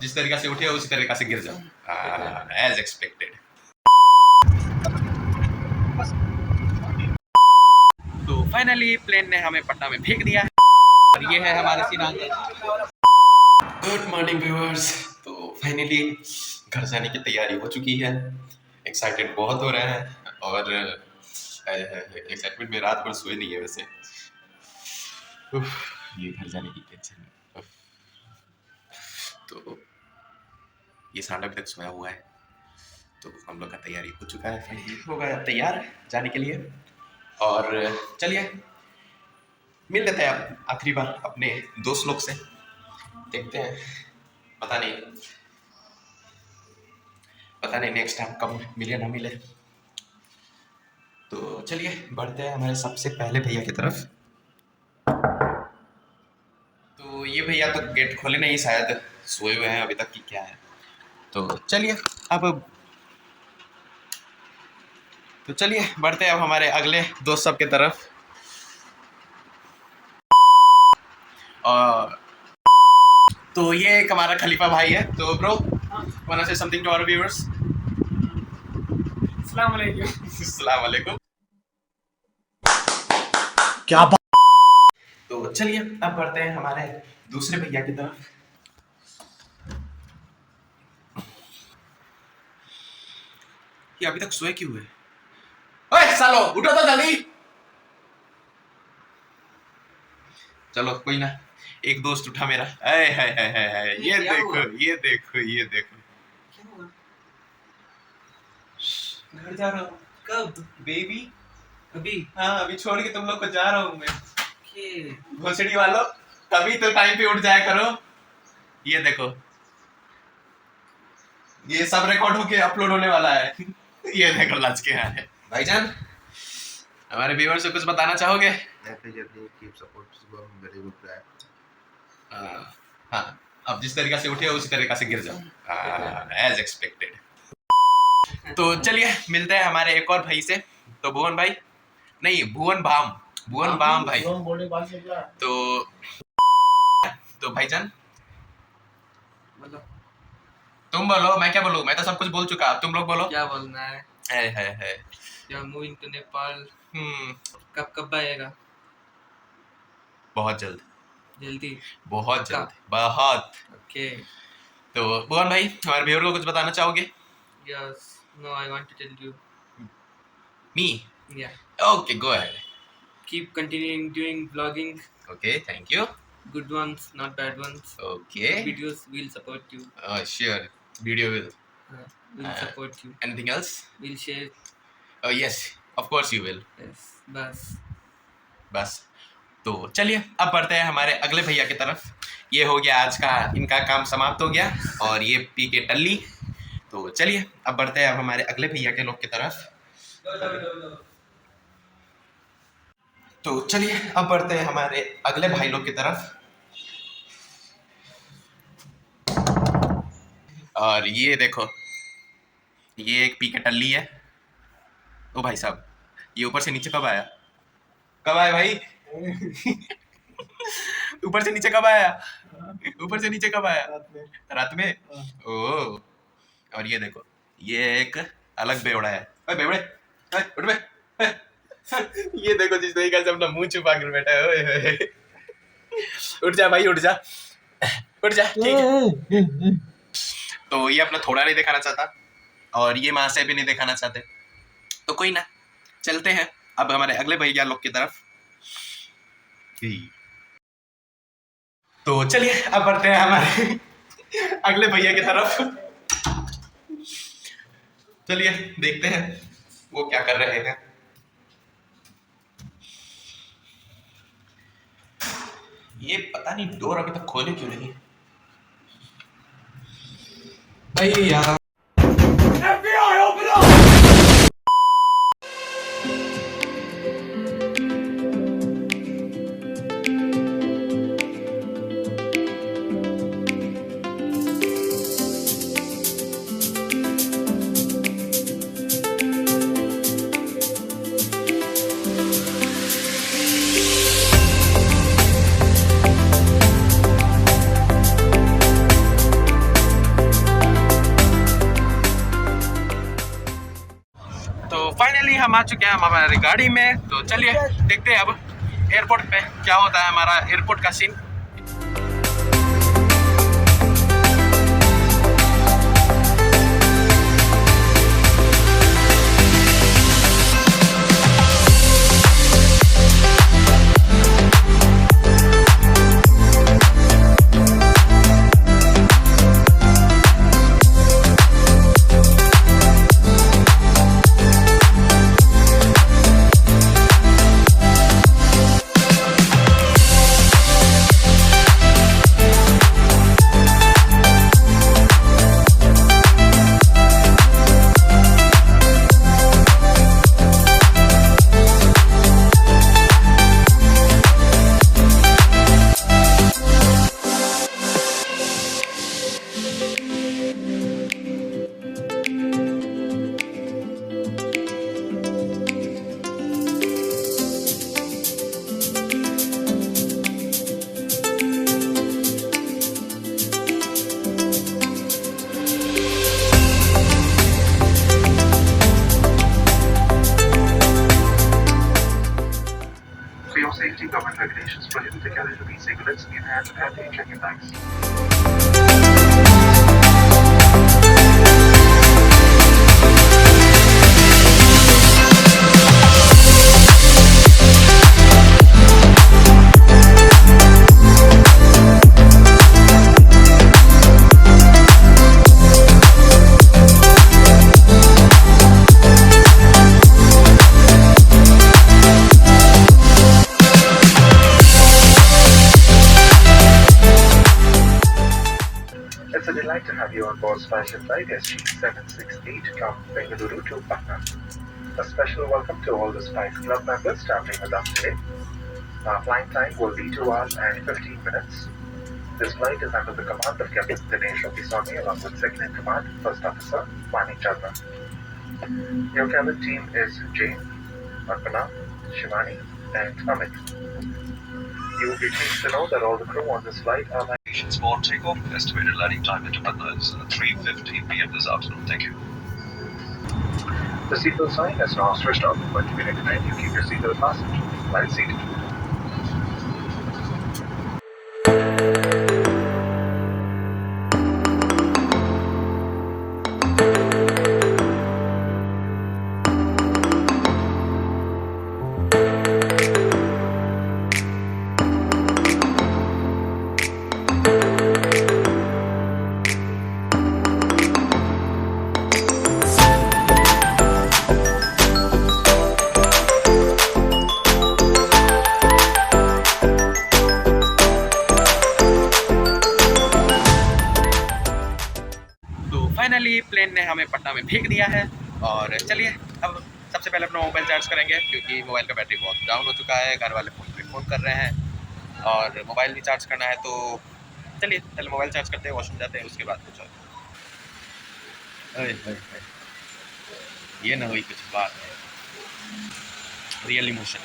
जिस तरीका से उठे उसी तरीका से गिर जाओ, एज एक्सपेक्टेड। तो फाइनली प्लेन ने हमें पटना में फेंक दिया है और ये है हमारे सीनांग। Good morning viewers. तो फाइनली घर जाने की तैयारी हो चुकी है। एक्साइटेड बहुत हो रहे हैं और एक्साइटमेंट में रात भर सोए नहीं है वैसे। ये घर जाने की टेंशन। तो ये सांडा अभी तक सोया हुआ है, तो हम लोग का तैयारी हो चुका है, फाइनली हो गया तैयार जाने के लिए। और चलिए मिल लेते हैं आखिरी बार अपने दोस्त लोग से, देखते हैं। पता नहीं नेक्स्ट टाइम कब मिले ना मिले। तो चलिए बढ़ते हैं हमारे सबसे पहले भैया की तरफ। तो ये भैया तो गेट खोले नहीं, शायद सोए हुए हैं अभी तक कि क्या है। तो चलिए बढ़ते हैं अब हमारे अगले दोस्त सब की तरफ। और तो ये एक हमारा खलीफा भाई है। तो bro want to say something to our viewers? अस्सलाम वालेकुम। अस्सलाम वालेकुम। क्या बात। तो चलिए अब बढ़ते हैं हमारे दूसरे भैया की तरफ। ये अभी तक सोए क्यों है? ओए सालो उठो तो जल्दी। चलो कोई ना, एक दोस्त उठा मेरा। है ये देखो घर जा रहा हूँ। कब? बेबी अभी? हाँ अभी छोड़ के तुम लोग को जा रहा हूँ मैं। भोसड़ी वालों कभी तो टाइम पे उठ जाया करो। ये देखो ये सब रिकॉर्ड होके अपलोड होने वाला है। ये देखो लच के है भाईजान। हमारे व्यूअर से कुछ बताना चाहोगे? हाँ अब जिस तरीका से उठे उसी तरीका से गिर जाओ, एज एक्सपेक्टेड। तो चलिए मिलते हैं हमारे एक और भाई से। तो भुवन भाई नहीं भुवन बाम भाई। तो भाईजान तुम बोलो, मैं क्या बोलूं? मैं तो सब कुछ बोल चुका, अब तुम लोग बोलो। क्या बोलना है? Hey you are moving to Nepal. कब आएगा? बहुत जल्द। जल्दी? बहुत जल्द, बहुत। ओके। तो भुवन भाई हमारे व्यूअर को कुछ बताना चाहोगे? Yes, no I want to tell you. Me? Yeah. Okay go ahead. Keep continuing doing vlogging. Okay thank you. Good ones, not bad ones. Okay. Videos will support you. Sure. Video will. Will support you. Anything else? Will share. Oh yes, of course you will. Yes, बस। तो चलिए अब बढ़ते हैं हमारे अगले भैया की तरफ। ये हो गया आज का, इनका काम समाप्त हो गया और ये पी के टल्ली। तो चलिए अब बढ़ते हैं अब हमारे अगले भैया के लोग की तरफ। तो चलिए अब बढ़ते हैं हमारे अगले भाई लोग की तरफ। और ये देखो ये एक पी के टल्ली है। ओ भाई साहब ये ऊपर से नीचे कब आया भाई? ऊपर से नीचे कब आया? रात में। ओ और ये देखो ये एक अलग बेवड़ा है। ओए बेवड़े उठ बे। ये देखो जिस तरीके से अपना मुंह छुपा कर बैठा है। ओए उठ जा भाई, उठ जा ठीक है। तो ये अपना थोड़ा नहीं दिखाना चाहता और ये माँ से भी नहीं दिखाना चाहते। तो कोई ना, चलते हैं अब हमारे अगले भैया लोग की तरफ। तो चलिए अब बढ़ते हैं हमारे अगले भैया की तरफ। चलिए देखते हैं वो क्या कर रहे हैं। ये पता नहीं डोर अभी तक खोले क्यों नहीं भैया। हम आ चुके हैं हमारी गाड़ी में, तो चलिए देखते हैं अब एयरपोर्ट पे क्या होता है हमारा एयरपोर्ट का scene. For your safety, government regulations prohibit the carriage of e-cigarettes in hand and in check-in bags. It's a delight to have you on board Special Flight SG768 from Bengaluru to Patna. A special welcome to all the Spice Club members traveling with us today. Our flying time will be 2 hours and 15 minutes. This flight is under the command of Captain Dinesh Opiswamy along with Second in Command, First Officer Mani Chandra. Your cabin team is Jane, Arpana, Shivani, and Amit. You will be pleased to know that all the crew on this flight are Small takeoff. Estimated landing time into Patna is 3:50 p.m. this afternoon. Thank you. The seatbelt sign is now switched off, but we recommend you keep your seatbelt fastened while seated. Finally plane ने हमें पटना में फेंक दिया है। और चलिए अब सबसे पहले अपना मोबाइल चार्ज करेंगे, क्योंकि मोबाइल का बैटरी बहुत डाउन हो चुका है। घर वाले फ़ोन पे फ़ोन कर रहे हैं और मोबाइल भी चार्ज करना है, तो चलिए पहले मोबाइल चार्ज करते हैं, वॉशरूम जाते हैं, उसके बाद कुछ और। ये ना हुई कुछ बात है। Real emotion.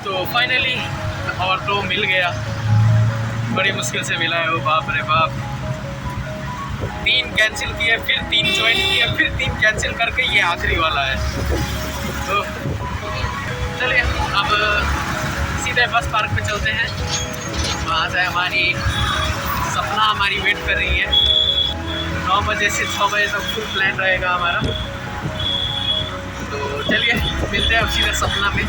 तो फाइनली ऑटो मिल गया, बड़ी मुश्किल से मिला है वो, बाप रे बाप। 3 कैंसिल किए, फिर 3 ज्वाइन किए, फिर 3 कैंसिल करके ये आखिरी वाला है। तो चलिए अब सीधे बस पार्क पे चलते हैं। वहाँ से हमारी सपना हमारी वेट कर रही है। 9 बजे से 6 बजे तक फुल प्लान रहेगा हमारा। तो चलिए मिलते हैं अब सीधे सपना में।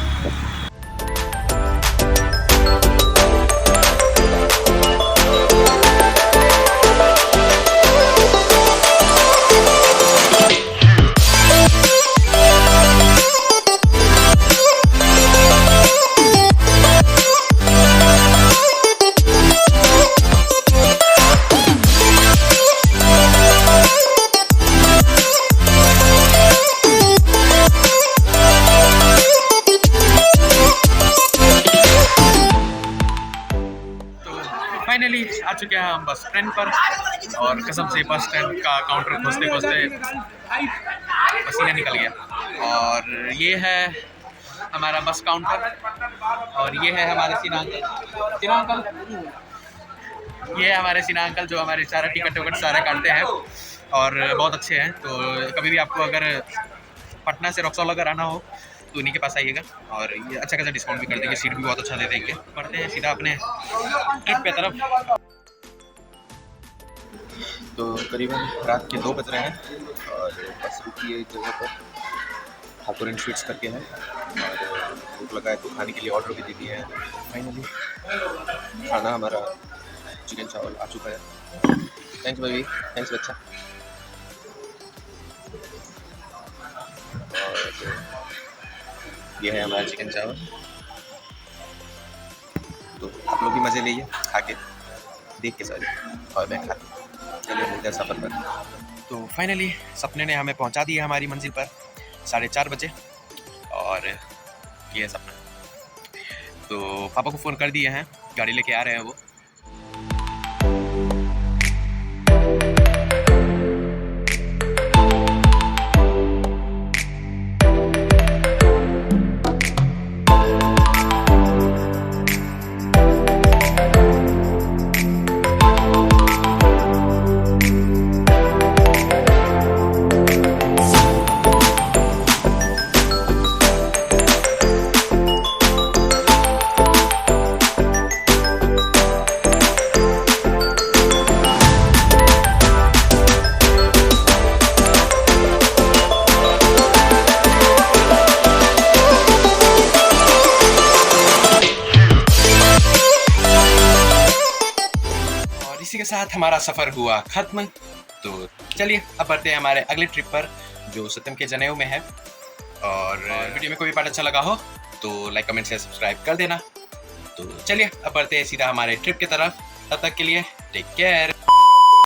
फाइनली आ चुके हैं हम बस स्टैंड पर, और कसम से बस स्टैंड का काउंटर खोजते खोजते पसीना निकल गया। और ये है हमारा बस काउंटर, और ये है हमारे सिन्हा अंकल, ये है हमारे सिन्हा अंकल जो हमारे सारा टिकट विकट सारा काटते हैं। और बहुत अच्छे हैं। तो कभी भी आपको अगर पटना से रक्सौल अगर आना हो तो इन्हीं के पास आइएगा, और ये अच्छा खासा डिस्काउंट भी कर देंगे, सीट भी बहुत अच्छा दे देंगे। बढ़ते हैं सीधा अपने ट्रिप पे तरफ। तो करीबन रात के 2 बज रहे हैं और बस रुकी है एक जगह पर, ठाकुर एंड स्वीट्स करके है, और भूख लगा है तो खाने के लिए ऑर्डर भी दे दिए हैं। फाइनली खाना हमारा चिकन चावल आ चुका है। थैंक्स बेबी, थैंक्स बच्चा। और ये है हमारा चिकन चावल। तो आप लोग भी मज़े लीजिए खा के, देख के सॉरी, और मैं खा के। चलिए मिलते हैं सफ़र पर। तो फाइनली सपने ने हमें पहुंचा दिया हमारी मंजिल पर 4:30 बजे, और ये है सपना। तो पापा को फ़ोन कर दिए हैं, गाड़ी लेके आ रहे हैं वो। इसी के साथ हमारा सफ़र हुआ ख़त्म। तो चलिए अब बढ़ते हैं हमारे अगले ट्रिप पर, जो सत्यम के जनेऊ में है। और वीडियो में कोई भी पार्ट अच्छा लगा हो तो लाइक कमेंट से सब्सक्राइब कर देना। तो चलिए अब बढ़ते हैं सीधा हमारे ट्रिप की तरफ। तब तक के लिए टेक केयर।